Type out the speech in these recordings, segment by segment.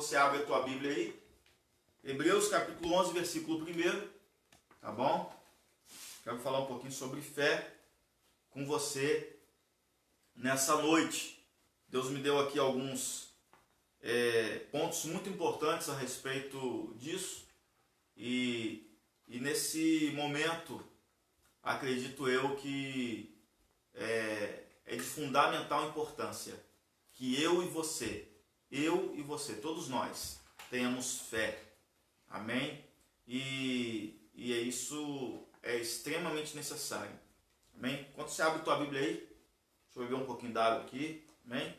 você abre a tua Bíblia aí. Hebreus capítulo 11, versículo 1, tá bom? Quero falar um pouquinho sobre fé com você nessa noite. Deus me deu aqui alguns pontos muito importantes a respeito disso. E nesse momento, acredito eu que é de fundamental importância que eu e você, todos nós, tenhamos fé. Amém? E isso é extremamente necessário. Amém? Quando você abre a tua Bíblia aí, deixa eu beber um pouquinho d'água aqui. Amém?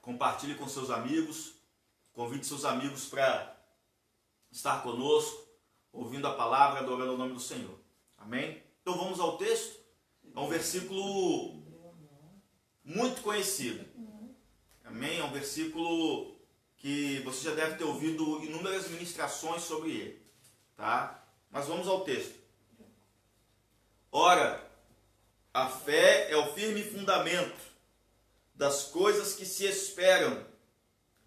Compartilhe com seus amigos, convide seus amigos para estar conosco, ouvindo a palavra, adorando o nome do Senhor. Amém? Então vamos ao texto. É um versículo muito conhecido. Amém? É um versículo que você já deve ter ouvido inúmeras ministrações sobre ele. Tá? Mas vamos ao texto. Ora, a fé é o firme fundamento das coisas que se esperam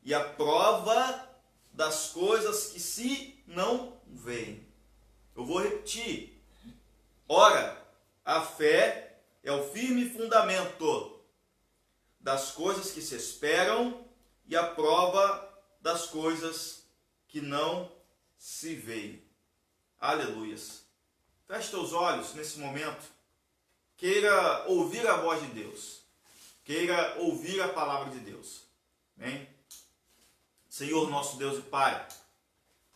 e a prova das coisas que se não veem. Eu vou repetir. Ora, a fé é o firme fundamento das coisas que se esperam e a prova das coisas que não se veem. Aleluias. Feche teus olhos nesse momento. Queira ouvir a voz de Deus. Queira ouvir a palavra de Deus. Amém? Senhor, nosso Deus e Pai,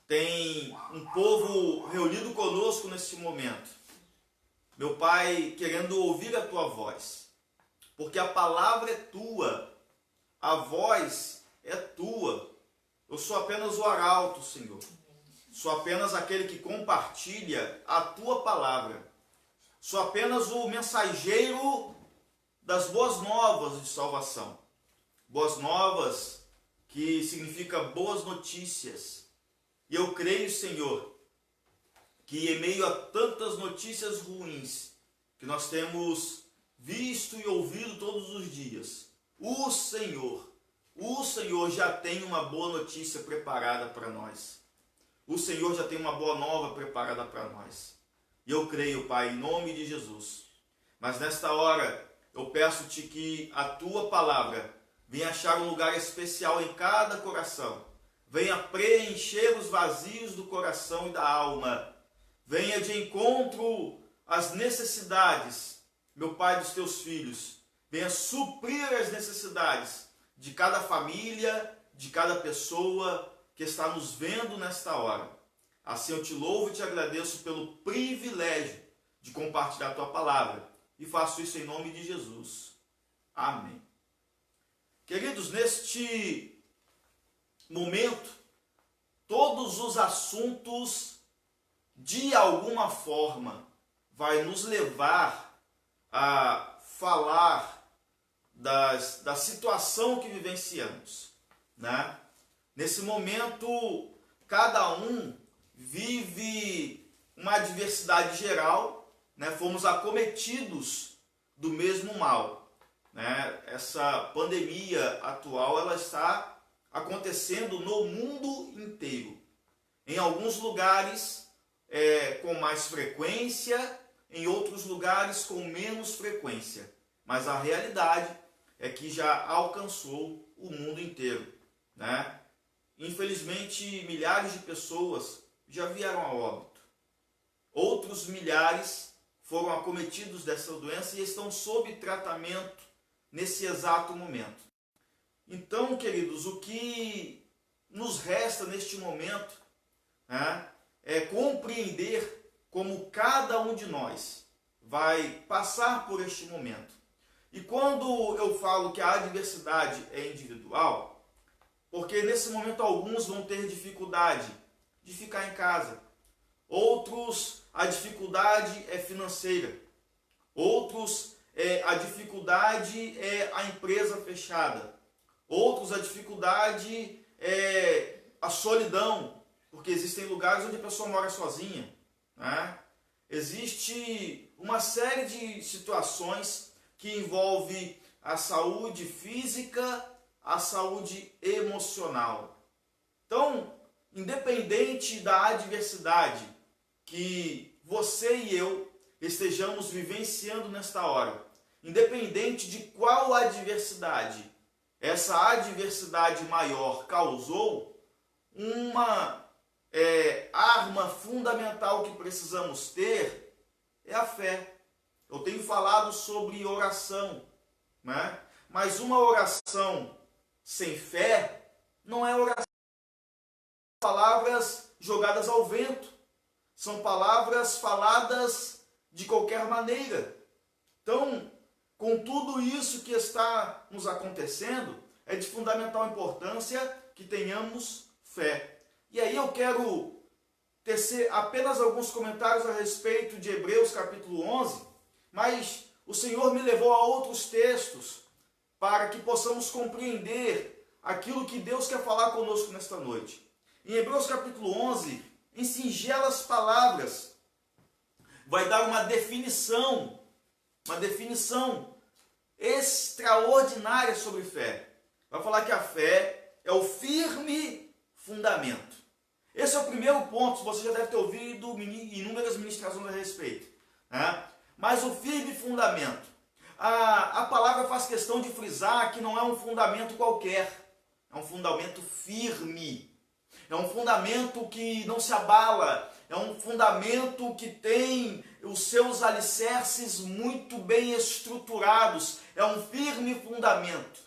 tem um povo reunido conosco nesse momento. Meu Pai, querendo ouvir a Tua voz. Porque a palavra é Tua. A voz é Tua. Eu sou apenas o arauto, Senhor. Sou apenas aquele que compartilha a Tua palavra. Sou apenas o mensageiro das boas novas de salvação. Boas novas que significa boas notícias. E eu creio, Senhor, que em meio a tantas notícias ruins que nós temos visto e ouvido todos os dias, o Senhor já tem uma boa notícia preparada para nós. O Senhor já tem uma boa nova preparada para nós. E eu creio, Pai, em nome de Jesus. Mas nesta hora, eu peço-te que a Tua palavra venha achar um lugar especial em cada coração. Venha preencher os vazios do coração e da alma. Venha de encontro às necessidades, meu Pai, dos Teus filhos. Venha suprir as necessidades de cada família, de cada pessoa que está nos vendo nesta hora. Assim eu te louvo e te agradeço pelo privilégio de compartilhar a Tua palavra. E faço isso em nome de Jesus. Amém. Queridos, neste momento, todos os assuntos, de alguma forma, vai nos levar a falar da situação que vivenciamos. Né? Nesse momento, cada um vive uma adversidade geral. Né, fomos acometidos do mesmo mal. Né? Essa pandemia atual ela está acontecendo no mundo inteiro. Em alguns lugares com mais frequência, em outros lugares com menos frequência. Mas a realidade é que já alcançou o mundo inteiro. Né? Infelizmente, milhares de pessoas já vieram a óbito. Outros milhares foram acometidos dessa doença e estão sob tratamento nesse exato momento. Então, queridos, o que nos resta neste momento, né, é compreender como cada um de nós vai passar por este momento. E quando eu falo que a adversidade é individual, porque nesse momento alguns vão ter dificuldade de ficar em casa. Outros, a dificuldade é financeira. Outros, a dificuldade é a empresa fechada. Outros, a dificuldade é a solidão, porque existem lugares onde a pessoa mora sozinha. Né? Existe uma série de situações que envolve a saúde física, a saúde emocional. Então, independente da adversidade que você e eu estejamos vivenciando nesta hora, independente de qual adversidade essa adversidade maior causou, uma arma fundamental que precisamos ter é a fé. Eu tenho falado sobre oração, né? Mas uma oração sem fé não é oração. São palavras jogadas ao vento, são palavras faladas de qualquer maneira. Então, com tudo isso que está nos acontecendo, é de fundamental importância que tenhamos fé. E aí eu quero tecer apenas alguns comentários a respeito de Hebreus capítulo 11, mas o Senhor me levou a outros textos para que possamos compreender aquilo que Deus quer falar conosco nesta noite. Em Hebreus capítulo 11, em singelas palavras, vai dar uma definição extraordinária sobre fé. Vai falar que a fé é o firme fundamento. Esse é o primeiro ponto, você já deve ter ouvido inúmeras ministrações a respeito, né? Mas o firme fundamento, a palavra faz questão de frisar que não é um fundamento qualquer, é um fundamento firme, é um fundamento que não se abala, é um fundamento que tem os seus alicerces muito bem estruturados, é um firme fundamento.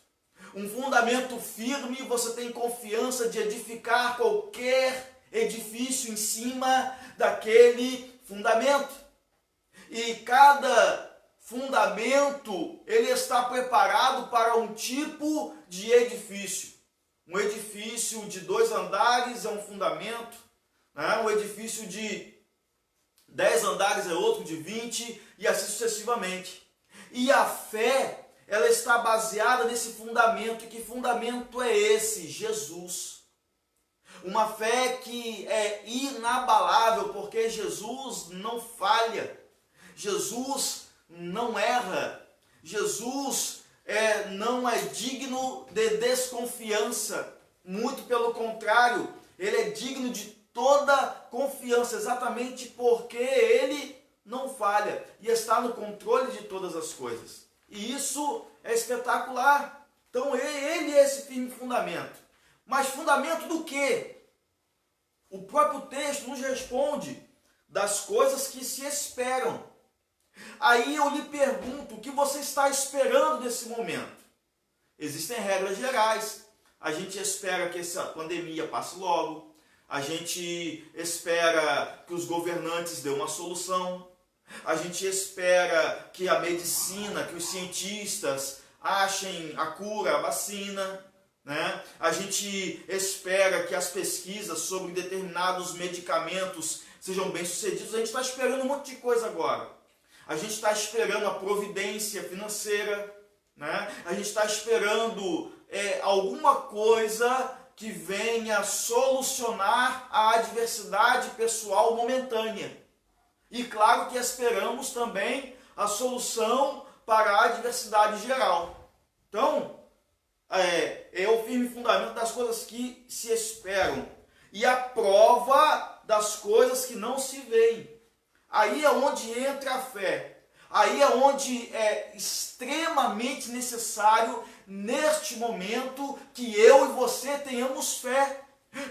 Um fundamento firme, você tem confiança de edificar qualquer edifício em cima daquele fundamento. E cada fundamento, ele está preparado para um tipo de edifício. Um edifício de 2 andares é um fundamento, né? Um edifício de 10 andares é outro, de 20, e assim sucessivamente. E a fé, ela está baseada nesse fundamento. E que fundamento é esse? Jesus. Uma fé que é inabalável, porque Jesus não falha, Jesus não erra, Jesus não é digno de desconfiança, muito pelo contrário, ele é digno de toda confiança, exatamente porque ele não falha e está no controle de todas as coisas. E isso é espetacular. Então ele é esse firme fundamento. Mas fundamento do quê? O próprio texto nos responde das coisas que se esperam. Aí eu lhe pergunto, o que você está esperando nesse momento? Existem regras gerais. A gente espera que essa pandemia passe logo. A gente espera que os governantes dêem uma solução. A gente espera que a medicina, que os cientistas achem a cura, a vacina, né? A gente espera que as pesquisas sobre determinados medicamentos sejam bem-sucedidas. A gente está esperando um monte de coisa agora. A gente está esperando a providência financeira, né? A gente está esperando alguma coisa que venha solucionar a adversidade pessoal momentânea. E claro que esperamos também a solução para a adversidade geral. Então, é o firme fundamento das coisas que se esperam e a prova das coisas que não se veem. Aí é onde entra a fé. Aí é onde é extremamente necessário, neste momento, que eu e você tenhamos fé.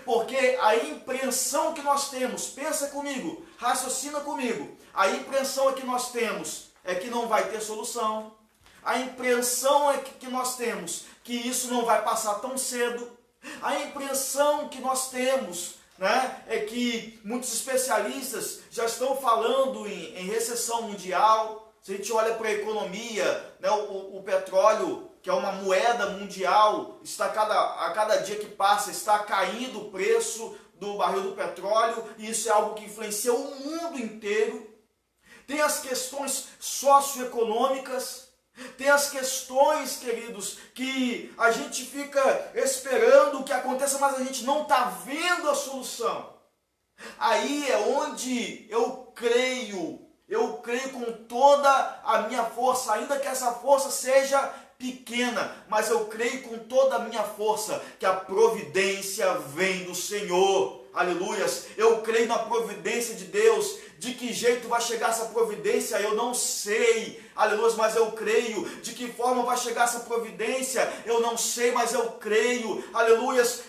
Porque a impressão que nós temos, pensa comigo, raciocina comigo, a impressão que nós temos é que não vai ter solução. A impressão que nós temos que isso não vai passar tão cedo. A impressão que nós temos, né, é que muitos especialistas já estão falando em recessão mundial. Se a gente olha para a economia, né, o petróleo, que é uma moeda mundial, está a cada dia que passa está caindo o preço do barril do petróleo, e isso é algo que influencia o mundo inteiro. Tem as questões socioeconômicas, tem as questões, queridos, que a gente fica esperando que aconteça, mas a gente não está vendo a solução. Aí é onde eu creio eu creio com toda a minha força, ainda que essa força seja pequena, mas eu creio com toda a minha força que a providência vem do Senhor. Aleluias. Eu creio na providência de Deus. De que jeito vai chegar essa providência? Eu não sei. Aleluia, mas eu creio. De que forma vai chegar essa providência? Eu não sei, mas eu creio. Aleluias.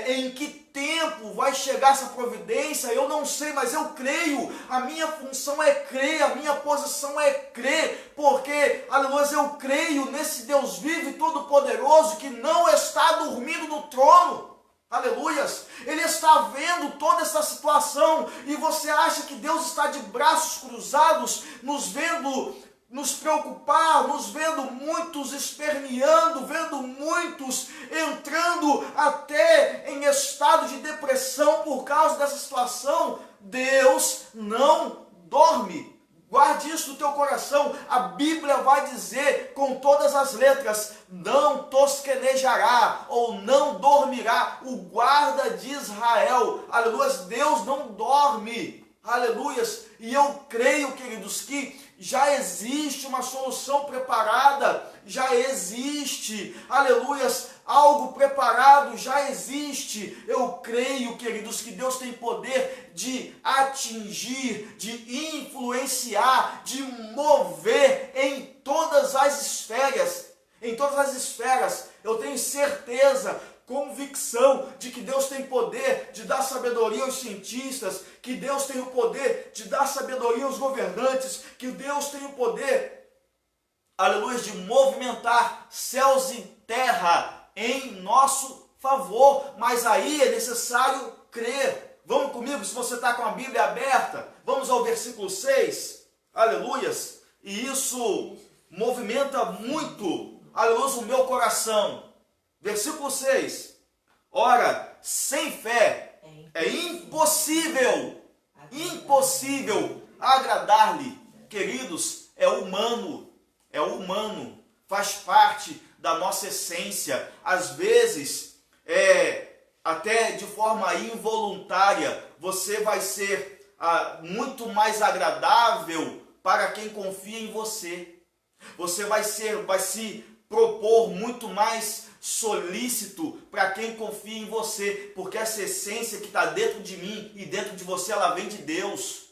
Em que tempo vai chegar essa providência? Eu não sei, mas eu creio. A minha função é crer, a minha posição é crer, porque, aleluia, eu creio nesse Deus vivo e todo-poderoso que não está dormindo no trono. Aleluias, Ele está vendo toda essa situação e você acha que Deus está de braços cruzados, nos vendo nos preocupar, nos vendo muitos esperneando, vendo muitos entrando até em estado de depressão por causa dessa situação? Deus não dorme. Guarde isso no teu coração. A Bíblia vai dizer com todas as letras: não tosquenejará ou não dormirá o guarda de Israel. Aleluia, Deus não dorme. Aleluias. E eu creio, queridos, que já existe uma solução preparada, já existe, aleluias, algo preparado, já existe. Eu creio, queridos, que Deus tem poder de atingir, de influenciar, de mover em todas as esferas. Em todas as esferas, eu tenho certeza, convicção de que Deus tem poder de dar sabedoria aos cientistas, que Deus tem o poder de dar sabedoria aos governantes, que Deus tem o poder, aleluia, de movimentar céus e terra em nosso favor. Mas aí é necessário crer. Vamos comigo, se você está com a Bíblia aberta, vamos ao versículo 6, aleluias, e isso movimenta muito, aleluia, o meu coração. Versículo 6, ora, sem fé é impossível agradar-lhe. Queridos, é humano, faz parte da nossa essência. Às vezes, até de forma involuntária, você vai ser muito mais agradável para quem confia em você. Você vai se propor muito mais solícito para quem confia em você, porque essa essência que está dentro de mim e dentro de você, ela vem de Deus.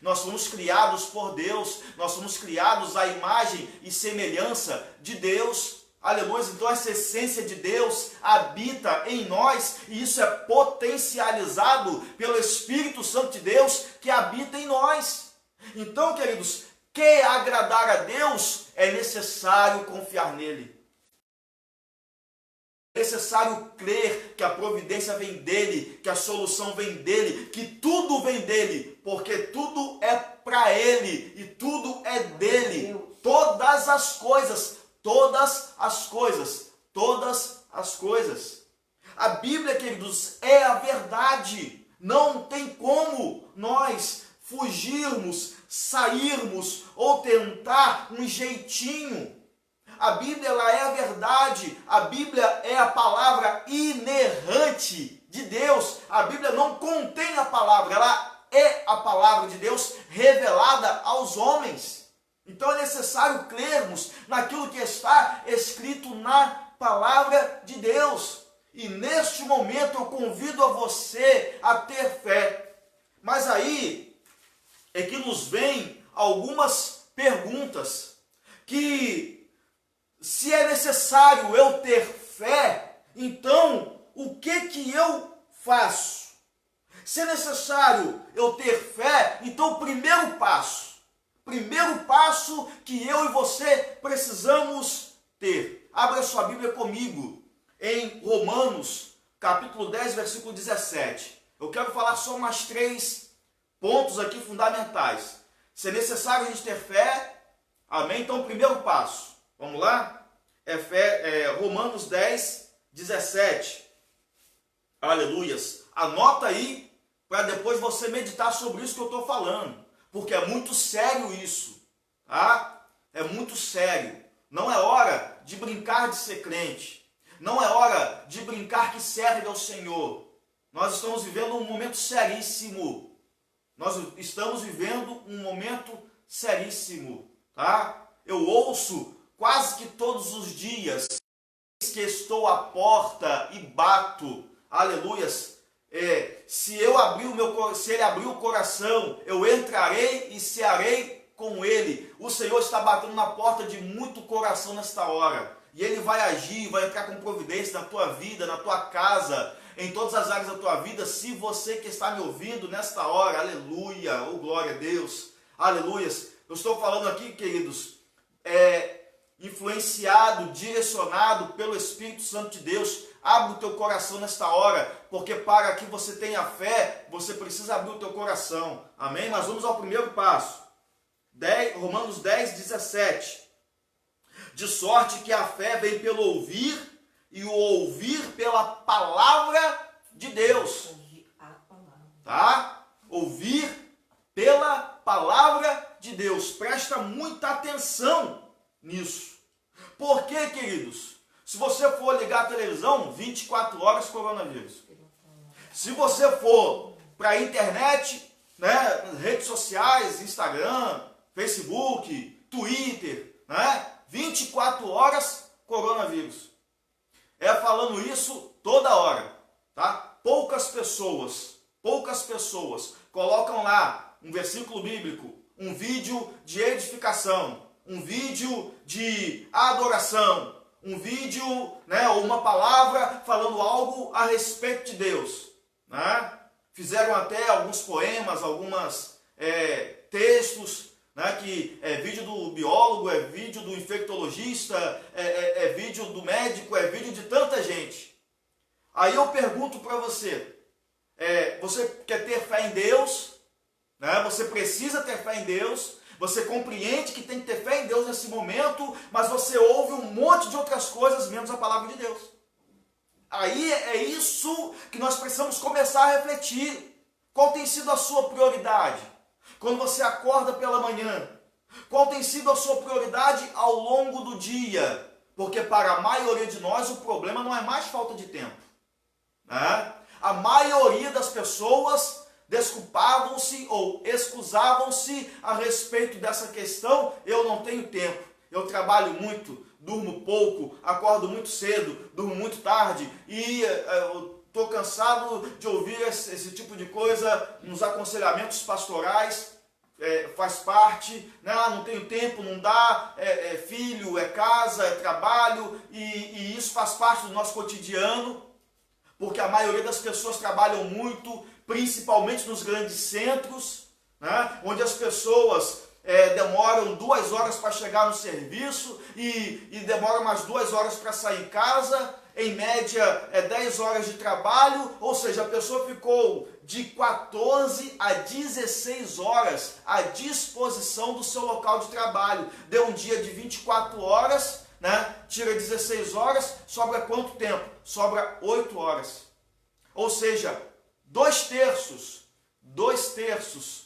Nós somos criados por Deus, nós somos criados à imagem e semelhança de Deus. Aleluia, então essa essência de Deus habita em nós e isso é potencializado pelo Espírito Santo de Deus que habita em nós. Então, queridos, quer agradar a Deus, é necessário confiar nele. É necessário crer que a providência vem dele, que a solução vem dele, que tudo vem dele, porque tudo é para ele e tudo é dele. Todas as coisas. A Bíblia, queridos, é a verdade. Não tem como nós fugirmos, sairmos ou tentar um jeitinho. A Bíblia, ela é a verdade. A Bíblia é a palavra inerrante de Deus. A Bíblia não contém a palavra, ela é a palavra de Deus revelada aos homens. Então é necessário crermos naquilo que está escrito na palavra de Deus. E neste momento eu convido a você a ter fé. Mas aí é que nos vem algumas perguntas que, se é necessário eu ter fé, então o que eu faço? Se é necessário eu ter fé, então o primeiro passo que eu e você precisamos ter. Abra sua Bíblia comigo em Romanos, capítulo 10, versículo 17. Eu quero falar só mais 3 pontos aqui fundamentais. Se é necessário a gente ter fé, amém? Então o primeiro passo. Vamos lá? Romanos 10, 17. Aleluias. Anota aí para depois você meditar sobre isso que eu estou falando. Porque é muito sério isso. Tá? É muito sério. Não é hora de brincar de ser crente. Não é hora de brincar que serve ao Senhor. Nós estamos vivendo um momento seríssimo. Nós estamos vivendo um momento seríssimo, tá? Eu ouço quase que todos os dias que estou à porta e bato, aleluias. Se ele abrir o coração, eu entrarei e cearei com ele. O Senhor está batendo na porta de muito coração nesta hora. E ele vai agir, vai entrar com providência na tua vida, na tua casa, em todas as áreas da tua vida. Se você que está me ouvindo nesta hora, aleluia, oh glória a Deus, aleluias. Eu estou falando aqui, queridos, influenciado, direcionado pelo Espírito Santo de Deus. Abre o teu coração nesta hora, porque para que você tenha fé, você precisa abrir o teu coração. Amém? Mas vamos ao primeiro passo. Romanos 10, 17. De sorte que a fé vem pelo ouvir, e o ouvir pela palavra de Deus. Tá? Ouvir pela palavra de Deus. Presta muita atenção nisso. Por quê, queridos? Se você for ligar a televisão, 24 horas coronavírus. Se você for para a internet, né, redes sociais, Instagram, Facebook, Twitter, né, 24 horas coronavírus. Falando isso toda hora, tá? Poucas pessoas colocam lá um versículo bíblico, um vídeo de edificação, um vídeo de adoração, um vídeo, né, ou uma palavra falando algo a respeito de Deus, né? Fizeram até alguns poemas, algumas textos, né, que é vídeo do biólogo, é vídeo do infectologista, é vídeo do médico, é vídeo de tanta gente. Aí eu pergunto para você, você quer ter fé em Deus? Né? Você precisa ter fé em Deus? Você compreende que tem que ter fé em Deus nesse momento, mas você ouve um monte de outras coisas menos a palavra de Deus. Aí é isso que nós precisamos começar a refletir. Qual tem sido a sua prioridade? Quando você acorda pela manhã, qual tem sido a sua prioridade ao longo do dia? Porque para a maioria de nós o problema não é mais falta de tempo, né? A maioria das pessoas desculpavam-se ou excusavam-se a respeito dessa questão. Eu não tenho tempo, eu trabalho muito, durmo pouco, acordo muito cedo, durmo muito tarde e estou cansado de ouvir esse tipo de coisa nos aconselhamentos pastorais. Faz parte, né? Não tenho tempo, não dá, filho, casa, trabalho, e isso faz parte do nosso cotidiano, porque a maioria das pessoas trabalham muito, principalmente nos grandes centros, né? Onde as pessoas demoram 2 horas para chegar no serviço e demoram mais 2 horas para sair em casa. Em média 10 horas de trabalho, ou seja, a pessoa ficou de 14 a 16 horas à disposição do seu local de trabalho. Deu um dia de 24 horas, né? Tira 16 horas, sobra quanto tempo? Sobra 8 horas. Ou seja, 2/3,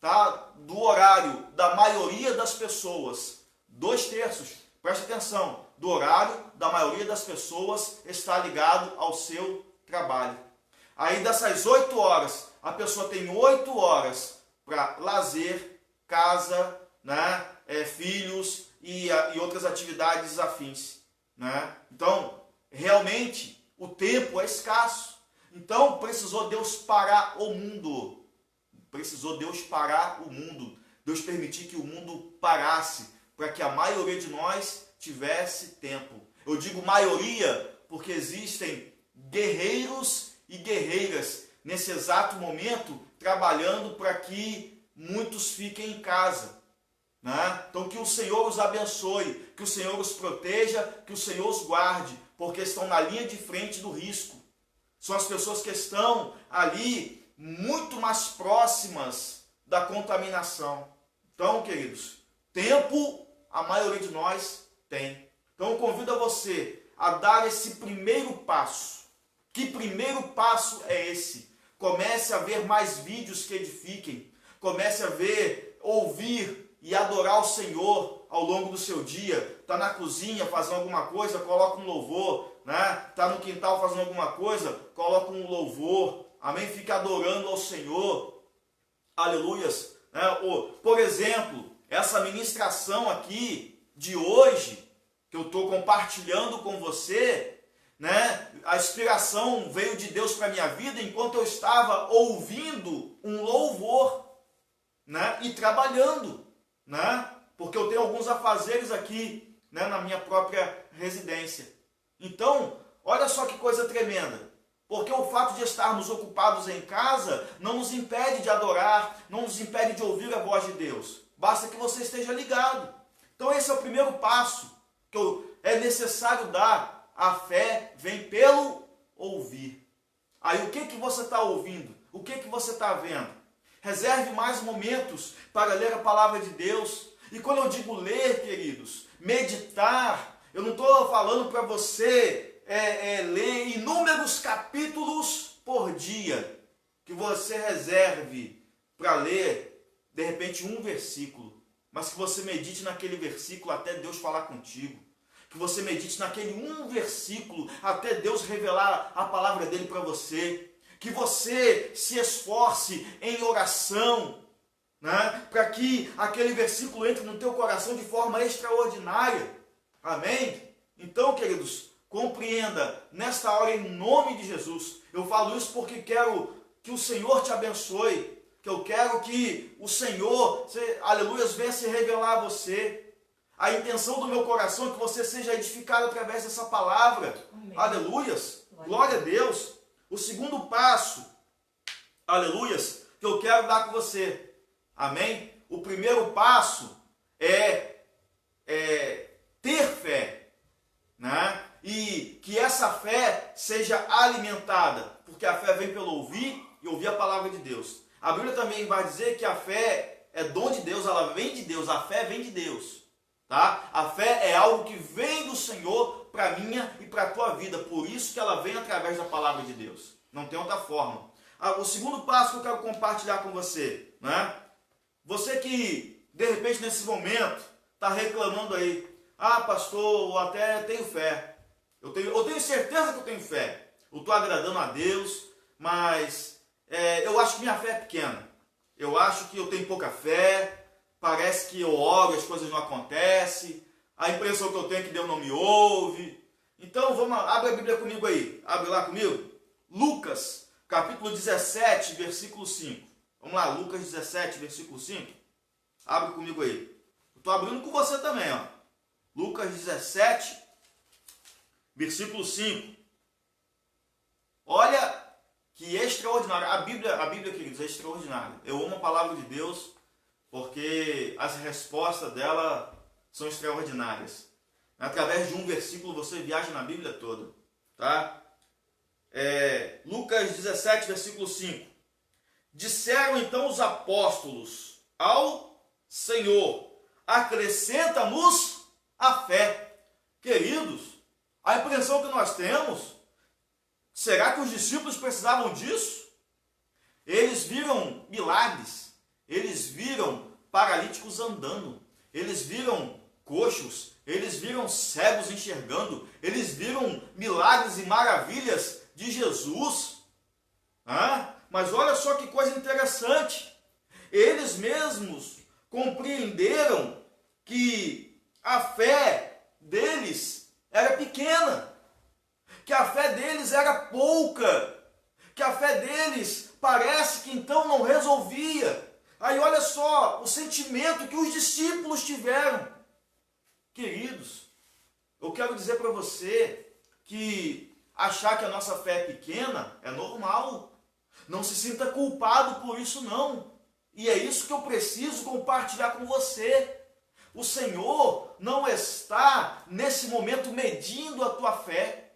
tá? Do horário da maioria das pessoas, 2/3, preste atenção, do horário da maioria das pessoas está ligado ao seu trabalho. Aí dessas 8 horas, a pessoa tem 8 horas para lazer, casa, né, filhos e outras atividades afins, né? Então, realmente, o tempo é escasso. Então, precisou Deus parar o mundo. Deus permitir que o mundo parasse para que a maioria de nós tivesse tempo. Eu digo maioria porque existem guerreiros e guerreiras nesse exato momento trabalhando para que muitos fiquem em casa, né? Então que o Senhor os abençoe, que o Senhor os proteja, que o Senhor os guarde, porque estão na linha de frente do risco. São as pessoas que estão ali muito mais próximas da contaminação. Então, queridos, tempo a maioria de nós tem. Então eu convido a você a dar esse primeiro passo. Que primeiro passo é esse? Comece a ver mais vídeos que edifiquem. Comece a ver, ouvir e adorar o Senhor ao longo do seu dia. Está na cozinha fazendo alguma coisa, coloca um louvor, né? Está no quintal fazendo alguma coisa, coloca um louvor. Amém? Fica adorando ao Senhor. Aleluias. Por exemplo, essa ministração aqui de hoje, que eu estou compartilhando com você, né? A inspiração veio de Deus para a minha vida enquanto eu estava ouvindo um louvor, né? E trabalhando, né? Porque eu tenho alguns afazeres aqui, né? Na minha própria residência. Então, olha só que coisa tremenda. Porque o fato de estarmos ocupados em casa não nos impede de adorar, não nos impede de ouvir a voz de Deus. Basta que você esteja ligado. Então esse é o primeiro passo que é necessário dar. A fé vem pelo ouvir. Aí o que você está ouvindo? O que você está vendo? Reserve mais momentos para ler a palavra de Deus. E quando eu digo ler, queridos, meditar, eu não estou falando para você ler inúmeros capítulos por dia, que você reserve para ler, de repente, um versículo, mas que você medite naquele versículo até Deus falar contigo, que você medite naquele um versículo até Deus revelar a palavra dele para você, que você se esforce em oração, né, para que aquele versículo entre no teu coração de forma extraordinária. Amém? Então, queridos, compreenda nesta hora em nome de Jesus. Eu falo isso porque quero que o Senhor te abençoe, que eu quero que o Senhor, aleluia, venha se revelar a você. A intenção do meu coração é que você seja edificado através dessa palavra. Amém. Aleluias, glória a Deus. O segundo passo, aleluias, que eu quero dar com você. Amém? O primeiro passo é ter fé, né? E que essa fé seja alimentada, porque a fé vem pelo ouvir e ouvir a palavra de Deus. A Bíblia também vai dizer que a fé é dom de Deus, ela vem de Deus, a fé vem de Deus, tá? A fé é algo que vem do Senhor para a minha e para a tua vida, por isso que ela vem através da palavra de Deus, não tem outra forma. O segundo passo que eu quero compartilhar com você, né? Você que, de repente, nesse momento, está reclamando aí, pastor, eu até tenho fé, eu tenho certeza que eu tenho fé, eu estou agradando a Deus, mas eu acho que minha fé é pequena, eu acho que eu tenho pouca fé, parece que eu oro e as coisas não acontecem, a impressão que eu tenho é que Deus não me ouve. Então, abre a Bíblia comigo aí, abre lá comigo, Lucas, capítulo 17, versículo 5. Vamos lá, Lucas 17, versículo 5. Abre comigo aí. Eu estou abrindo com você também, ó. Lucas 17, versículo 5. Olha que extraordinário. A Bíblia, queridos, é extraordinária. Eu amo a palavra de Deus porque as respostas dela são extraordinárias. Através de um versículo você viaja na Bíblia toda. Tá? Lucas 17, versículo 5. Disseram então os apóstolos ao Senhor: acrescenta-nos a fé. Queridos, a impressão que nós temos, será que os discípulos precisavam disso? Eles viram milagres, eles viram paralíticos andando, eles viram coxos, eles viram cegos enxergando, eles viram milagres e maravilhas de Jesus. Mas olha só que coisa interessante, eles mesmos compreenderam que a fé deles era pequena, que a fé deles era pouca, que a fé deles parece que então não resolvia. Aí olha só o sentimento que os discípulos tiveram. Queridos, eu quero dizer para você que achar que a nossa fé é pequena é normal. Não se sinta culpado por isso não. E é isso que eu preciso compartilhar com você. O Senhor não está nesse momento medindo a tua fé.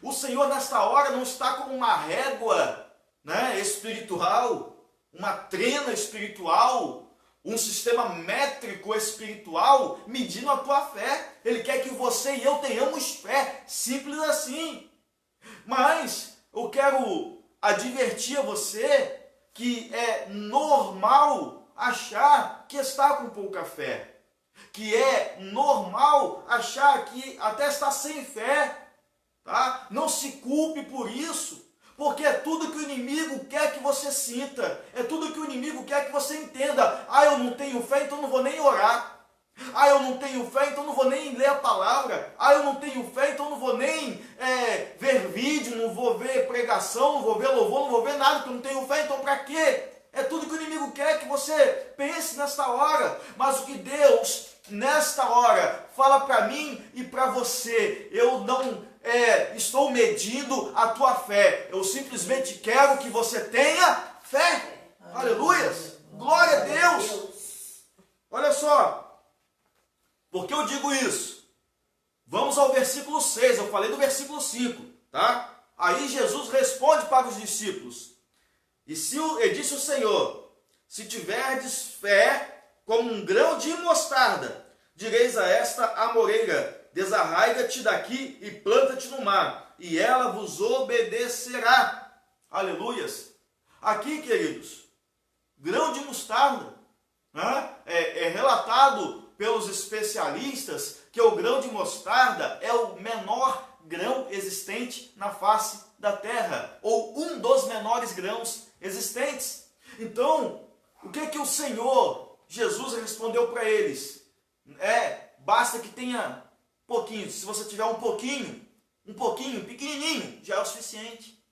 O Senhor nesta hora não está como uma régua, né, espiritual, uma trena espiritual, um sistema métrico espiritual medindo a tua fé. Ele quer que você e eu tenhamos fé, simples assim. Mas eu quero advertir a você que é normal achar que está com pouca fé, que é normal achar que até está sem fé, tá? Não se culpe por isso, Porque é tudo que o inimigo quer que você sinta, é tudo que o inimigo quer que você entenda. Ah, eu não tenho fé, então não vou nem orar. Ah, eu não tenho fé, então não vou nem ler a palavra. Ah, eu não tenho fé, então não vou nem ver vídeo, não vou ver pregação, não vou ver louvor, não vou ver nada, porque eu não tenho fé, então para quê? É tudo que o inimigo quer que você pense nesta hora. Mas o que Deus, nesta hora, fala para mim e para você, eu não estou medindo a tua fé. Eu simplesmente quero que você tenha fé. Aleluias! Glória a Deus! Olha só. Por que eu digo isso? Vamos ao versículo 6, eu falei do versículo 5, tá? Aí Jesus responde para os discípulos. E disse o Senhor, se tiverdes fé como um grão de mostarda, direis a esta amoreira, desarraiga-te daqui e planta-te no mar, e ela vos obedecerá. Aleluias! Aqui, queridos, grão de mostarda, né? É relatado pelos especialistas que o grão de mostarda é o menor grão existente na face da terra, ou um dos menores grãos existentes. Então, o que o Senhor Jesus respondeu para eles? Basta que tenha pouquinho. Se você tiver um pouquinho, pequenininho, já é o suficiente.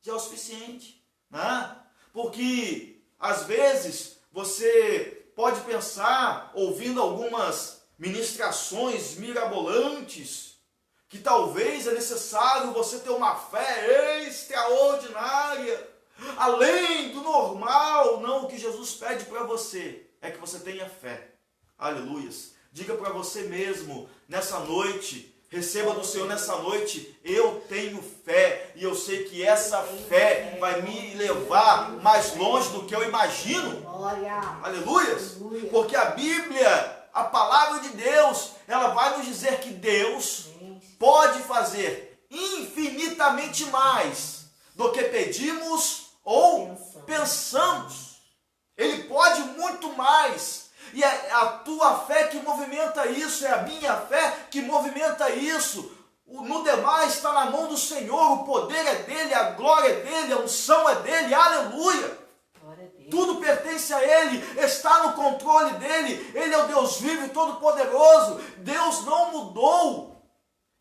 Já é o suficiente, né? Porque às vezes você pode pensar, ouvindo algumas ministrações mirabolantes, que talvez é necessário você ter uma fé extraordinária, além do normal. Não, o que Jesus pede para você é que você tenha fé. Aleluias. Diga para você mesmo, nessa noite, receba do Senhor nessa noite, eu tenho fé, e eu sei que essa fé vai me levar mais longe do que eu imagino. Aleluias. Porque a Bíblia, a palavra de Deus, ela vai nos dizer que Deus pode fazer infinitamente mais do que pedimos ou pensamos. Ele pode muito mais. E é a tua fé que movimenta isso, é a minha fé que movimenta isso. No demais está na mão do Senhor, o poder é dele, a glória é dele, a unção é dele, aleluia. Tudo pertence a Ele, está no controle dele, Ele é o Deus vivo e todo-poderoso. Deus não mudou.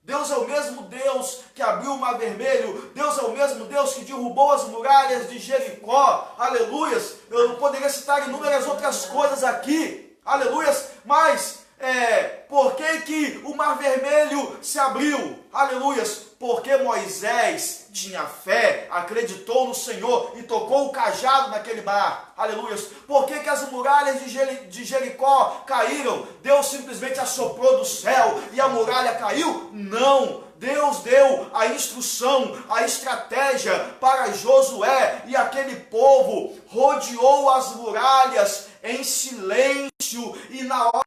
Deus é o mesmo Deus que abriu o mar vermelho. Deus é o mesmo Deus que derrubou as muralhas de Jericó. Aleluias. Eu poderia citar inúmeras outras coisas aqui. Aleluias. Mas por que o mar vermelho se abriu? Aleluias. Porque Moisés tinha fé, acreditou no Senhor e tocou o cajado naquele mar. Aleluias. Por que as muralhas de Jericó caíram? Deus simplesmente assoprou do céu e a muralha caiu? Não. Deus deu a instrução, a estratégia para Josué, e aquele povo rodeou as muralhas em silêncio, e na hora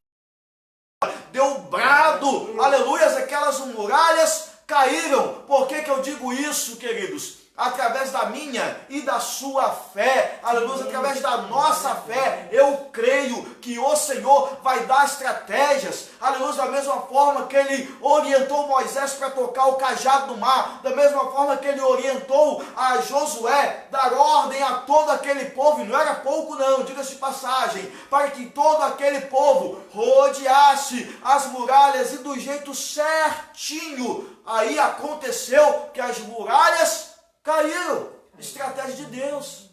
deu brado, aleluias, aquelas muralhas caíram. Por que eu digo isso, queridos? Através da minha e da sua fé, aleluia, através da nossa fé, eu creio que o Senhor vai dar estratégias, aleluia, da mesma forma que Ele orientou Moisés para tocar o cajado do mar, da mesma forma que Ele orientou a Josué, dar ordem a todo aquele povo, e não era pouco não, diga-se de passagem, para que todo aquele povo rodeasse as muralhas, e do jeito certinho. Aí aconteceu que as muralhas caíram. Estratégia de Deus.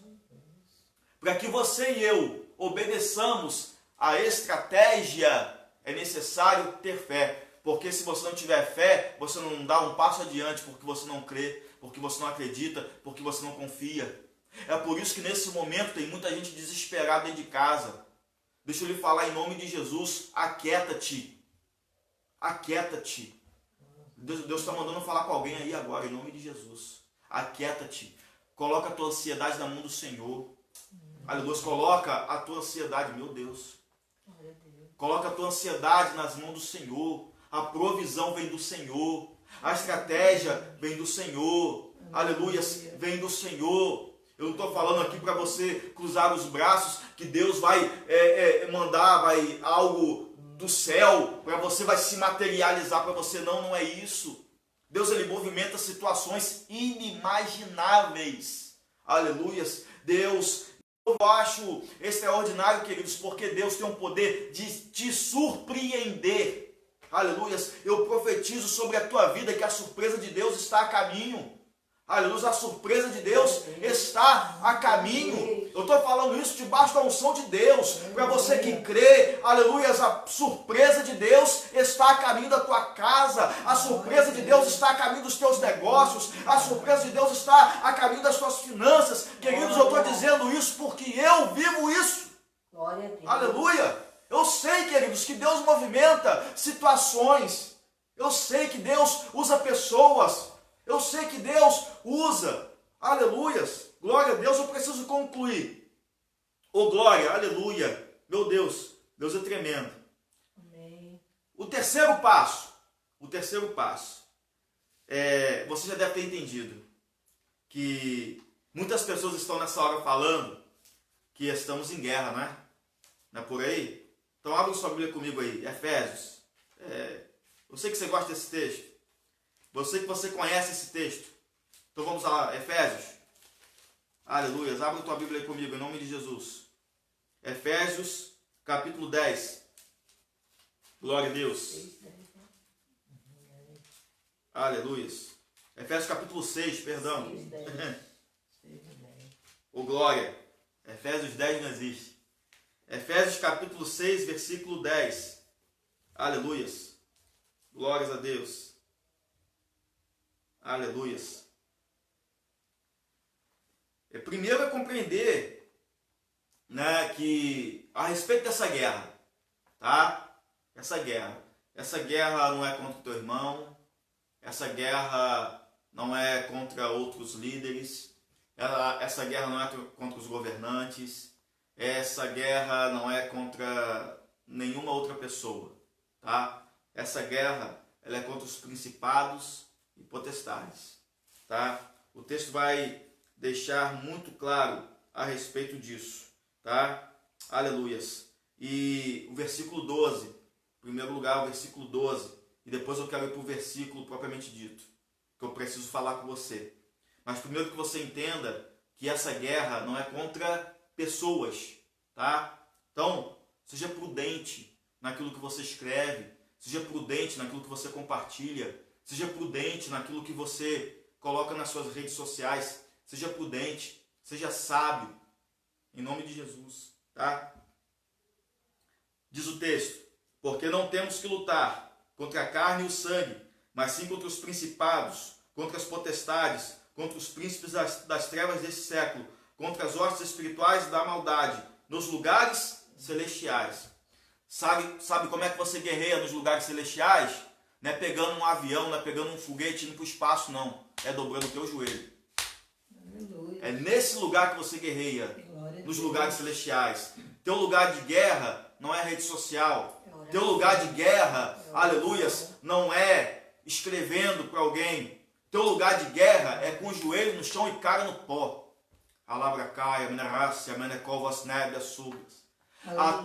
Para que você e eu obedeçamos a estratégia, é necessário ter fé. Porque se você não tiver fé, você não dá um passo adiante, porque você não crê, porque você não acredita, porque você não confia. É por isso que nesse momento tem muita gente desesperada dentro de casa. Deixa eu lhe falar em nome de Jesus, aquieta-te. Aquieta-te. Deus está mandando falar com alguém aí agora, em nome de Jesus. Aquieta-te. Coloca a tua ansiedade na mão do Senhor. Aleluia. Coloca a tua ansiedade, meu Deus. Coloca a tua ansiedade nas mãos do Senhor. A provisão vem do Senhor. A estratégia vem do Senhor. Aleluia. Vem do Senhor. Eu não estou falando aqui para você cruzar os braços, que Deus vai mandar algo do céu, para você vai se materializar para você. Não, não é isso. Deus, ele movimenta situações inimagináveis. Aleluias. Deus, eu acho extraordinário, queridos, porque Deus tem o poder de te surpreender. Aleluias. Eu profetizo sobre a tua vida que a surpresa de Deus está a caminho. Aleluia, a surpresa de Deus está a caminho. Eu estou falando isso debaixo da unção de Deus. Para você que crê, aleluia, a surpresa de Deus está a caminho da tua casa. A surpresa de Deus está a caminho dos teus negócios. A surpresa de Deus está a caminho das tuas finanças. Queridos, eu estou dizendo isso porque eu vivo isso. Aleluia. Eu sei, queridos, que Deus movimenta situações. Eu sei que Deus usa pessoas. Eu sei que Deus usa, aleluias, glória a Deus. Eu preciso concluir. Oh, glória, aleluia, meu Deus, Deus é tremendo. Amém. O terceiro passo, você já deve ter entendido que muitas pessoas estão nessa hora falando que estamos em guerra, não é? Não é por aí? Então abre sua Bíblia comigo aí, Efésios. Eu sei que você gosta desse texto. Eu sei que você conhece esse texto. Então vamos lá, Efésios. Aleluia. Abre tua Bíblia aí comigo, em nome de Jesus. Efésios, capítulo 10. Glória a Deus. Aleluia. Efésios, capítulo 6, perdão. Ô, glória. Efésios 10 não existe. Efésios, capítulo 6, versículo 10. Aleluia. Glórias a Deus. Aleluias. Primeiro é compreender, né, que a respeito dessa guerra, tá? Essa guerra não é contra o teu irmão, essa guerra não é contra outros líderes, essa guerra não é contra os governantes, essa guerra não é contra nenhuma outra pessoa, tá? Essa guerra, ela é contra os principados e potestades, tá? O texto vai deixar muito claro a respeito disso, tá? Aleluias. E o versículo 12, em primeiro lugar o versículo 12, e depois eu quero ir para o versículo propriamente dito, que eu preciso falar com você. Mas primeiro que você entenda que essa guerra não é contra pessoas, tá? Então, seja prudente naquilo que você escreve, seja prudente naquilo que você compartilha, seja prudente naquilo que você coloca nas suas redes sociais. Seja prudente, seja sábio, em nome de Jesus, tá? Diz o texto: porque não temos que lutar contra a carne e o sangue, mas sim contra os principados, contra as potestades, contra os príncipes das trevas desse século, contra as hostes espirituais da maldade, nos lugares celestiais. Sabe como é que você guerreia nos lugares celestiais? Não é pegando um avião, não é pegando um foguete indo para o espaço, não. É dobrando o teu joelho. Aleluia. É nesse lugar que você guerreia, nos lugares celestiais. Teu lugar de guerra não é rede social. Teu lugar de guerra, aleluias, não é escrevendo para alguém. Teu lugar de guerra é com o joelho no chão e cara no pó. A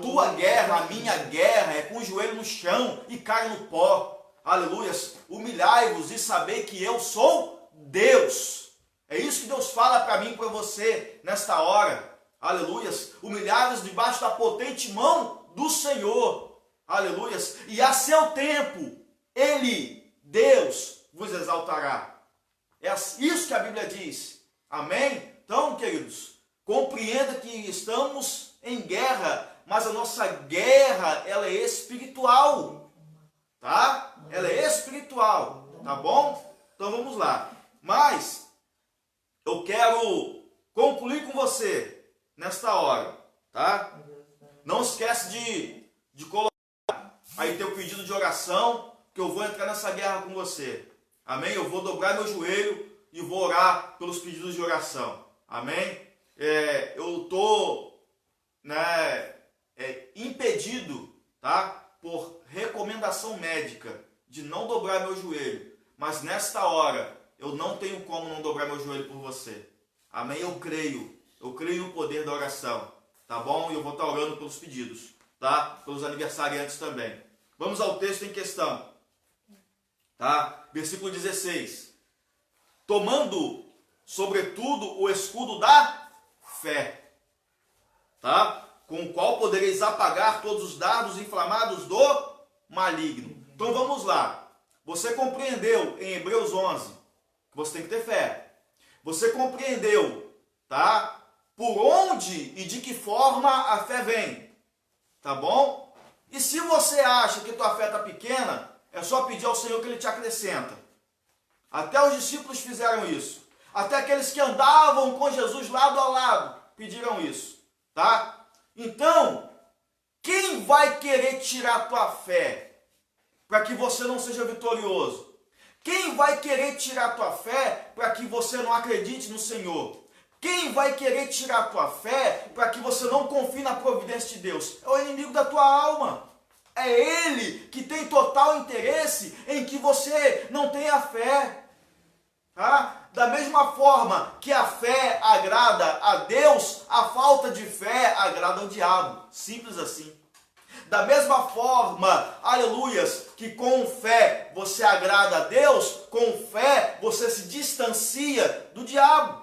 tua guerra, a minha guerra é com o joelho no chão e cara no pó. Aleluias. Humilhai-vos e sabei que eu sou Deus. É isso que Deus fala para mim e para você nesta hora. Aleluias. Humilhai-vos debaixo da potente mão do Senhor. Aleluias. E a seu tempo, Ele, Deus, vos exaltará. É isso que a Bíblia diz. Amém? Então, queridos, compreenda que estamos em guerra, mas a nossa guerra, ela é espiritual. Tá? Ela é espiritual. Tá bom? Então vamos lá. Mas eu quero concluir com você nesta hora. Tá? Não esquece de colocar aí teu pedido de oração, que eu vou entrar nessa guerra com você. Amém? Eu vou dobrar meu joelho e vou orar pelos pedidos de oração. Amém? Eu estou impedido, tá? Por recomendação médica de não dobrar meu joelho. Mas nesta hora, eu não tenho como não dobrar meu joelho por você. Amém? Eu creio no poder da oração. Tá bom? E eu vou estar orando pelos pedidos, tá? Pelos aniversariantes também. Vamos ao texto em questão. Tá? Versículo 16. Tomando, sobretudo, o escudo da fé, tá? Com o qual podereis apagar todos os dardos inflamados do maligno. Então vamos lá. Você compreendeu em Hebreus 11 que você tem que ter fé. Você compreendeu, tá? Por onde e de que forma a fé vem, tá bom? E se você acha que tua fé está pequena, é só pedir ao Senhor que Ele te acrescenta. Até os discípulos fizeram isso. Até aqueles que andavam com Jesus lado a lado pediram isso, tá? Então, quem vai querer tirar a tua fé para que você não seja vitorioso? Quem vai querer tirar a tua fé para que você não acredite no Senhor? Quem vai querer tirar a tua fé para que você não confie na providência de Deus? É o inimigo da tua alma. É ele que tem total interesse em que você não tenha fé. Tá? Da mesma forma que a fé agrada a Deus, a falta de fé agrada ao diabo. Simples assim. Da mesma forma, aleluias, que com fé você agrada a Deus, com fé você se distancia do diabo.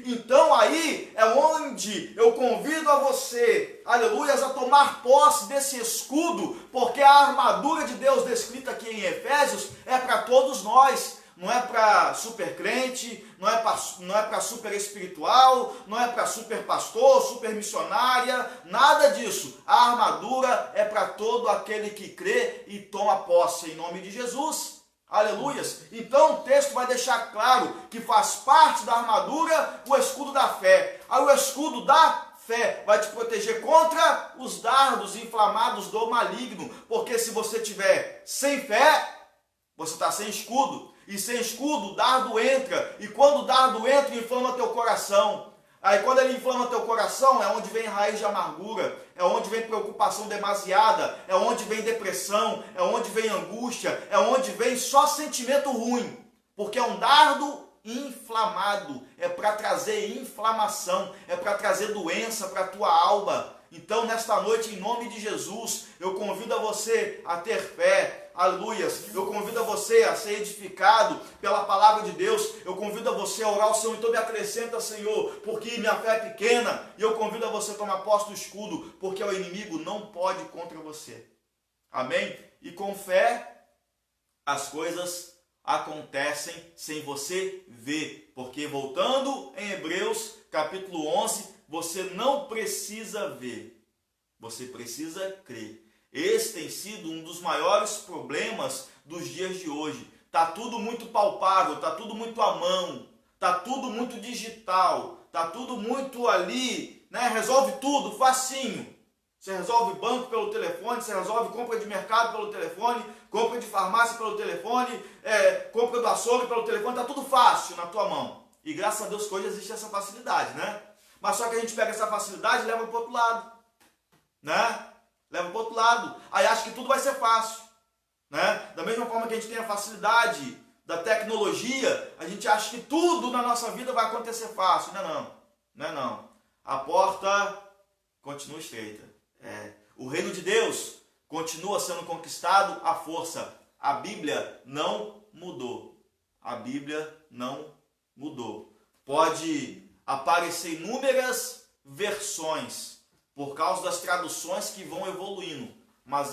Então aí é onde eu convido a você, aleluias, a tomar posse desse escudo, porque a armadura de Deus descrita aqui em Efésios é para todos nós. Não é para super crente, não é para super espiritual, não é para super pastor, super missionária, nada disso. A armadura é para todo aquele que crê e toma posse em nome de Jesus. Aleluias. Então o texto vai deixar claro que faz parte da armadura o escudo da fé. Aí o escudo da fé vai te proteger contra os dardos inflamados do maligno. Porque se você tiver sem fé, você está sem escudo. E sem escudo, o dardo entra. E quando o dardo entra, inflama teu coração. Aí quando ele inflama teu coração, é onde vem raiz de amargura. É onde vem preocupação demasiada. É onde vem depressão. É onde vem angústia. É onde vem só sentimento ruim. Porque é um dardo inflamado. É para trazer inflamação. É para trazer doença para a tua alma. Então, nesta noite, em nome de Jesus, eu convido a você a ter fé, aleluias. Eu convido a você a ser edificado pela palavra de Deus. Eu convido a você a orar ao Senhor, então me acrescenta, Senhor, porque minha fé é pequena. E eu convido a você a tomar posse do escudo, porque o inimigo não pode contra você. Amém? E com fé, as coisas acontecem sem você ver. Porque, voltando em Hebreus, capítulo 11, você não precisa ver, você precisa crer. Esse tem sido um dos maiores problemas dos dias de hoje. Está tudo muito palpável, está tudo muito à mão, está tudo muito digital, está tudo muito ali, né? Resolve tudo, facinho. Você resolve banco pelo telefone, você resolve compra de mercado pelo telefone, compra de farmácia pelo telefone, compra do açougue pelo telefone, está tudo fácil na tua mão. E graças a Deus que hoje existe essa facilidade, né? Mas só que a gente pega essa facilidade e leva para o outro lado, né? Leva para o outro lado. Aí acha que tudo vai ser fácil, né? Da mesma forma que a gente tem a facilidade da tecnologia, a gente acha que tudo na nossa vida vai acontecer fácil. Não é não, não é não. A porta continua estreita. O reino de Deus continua sendo conquistado à força. A Bíblia não mudou. A Bíblia não mudou. Pode aparecer inúmeras versões por causa das traduções que vão evoluindo, mas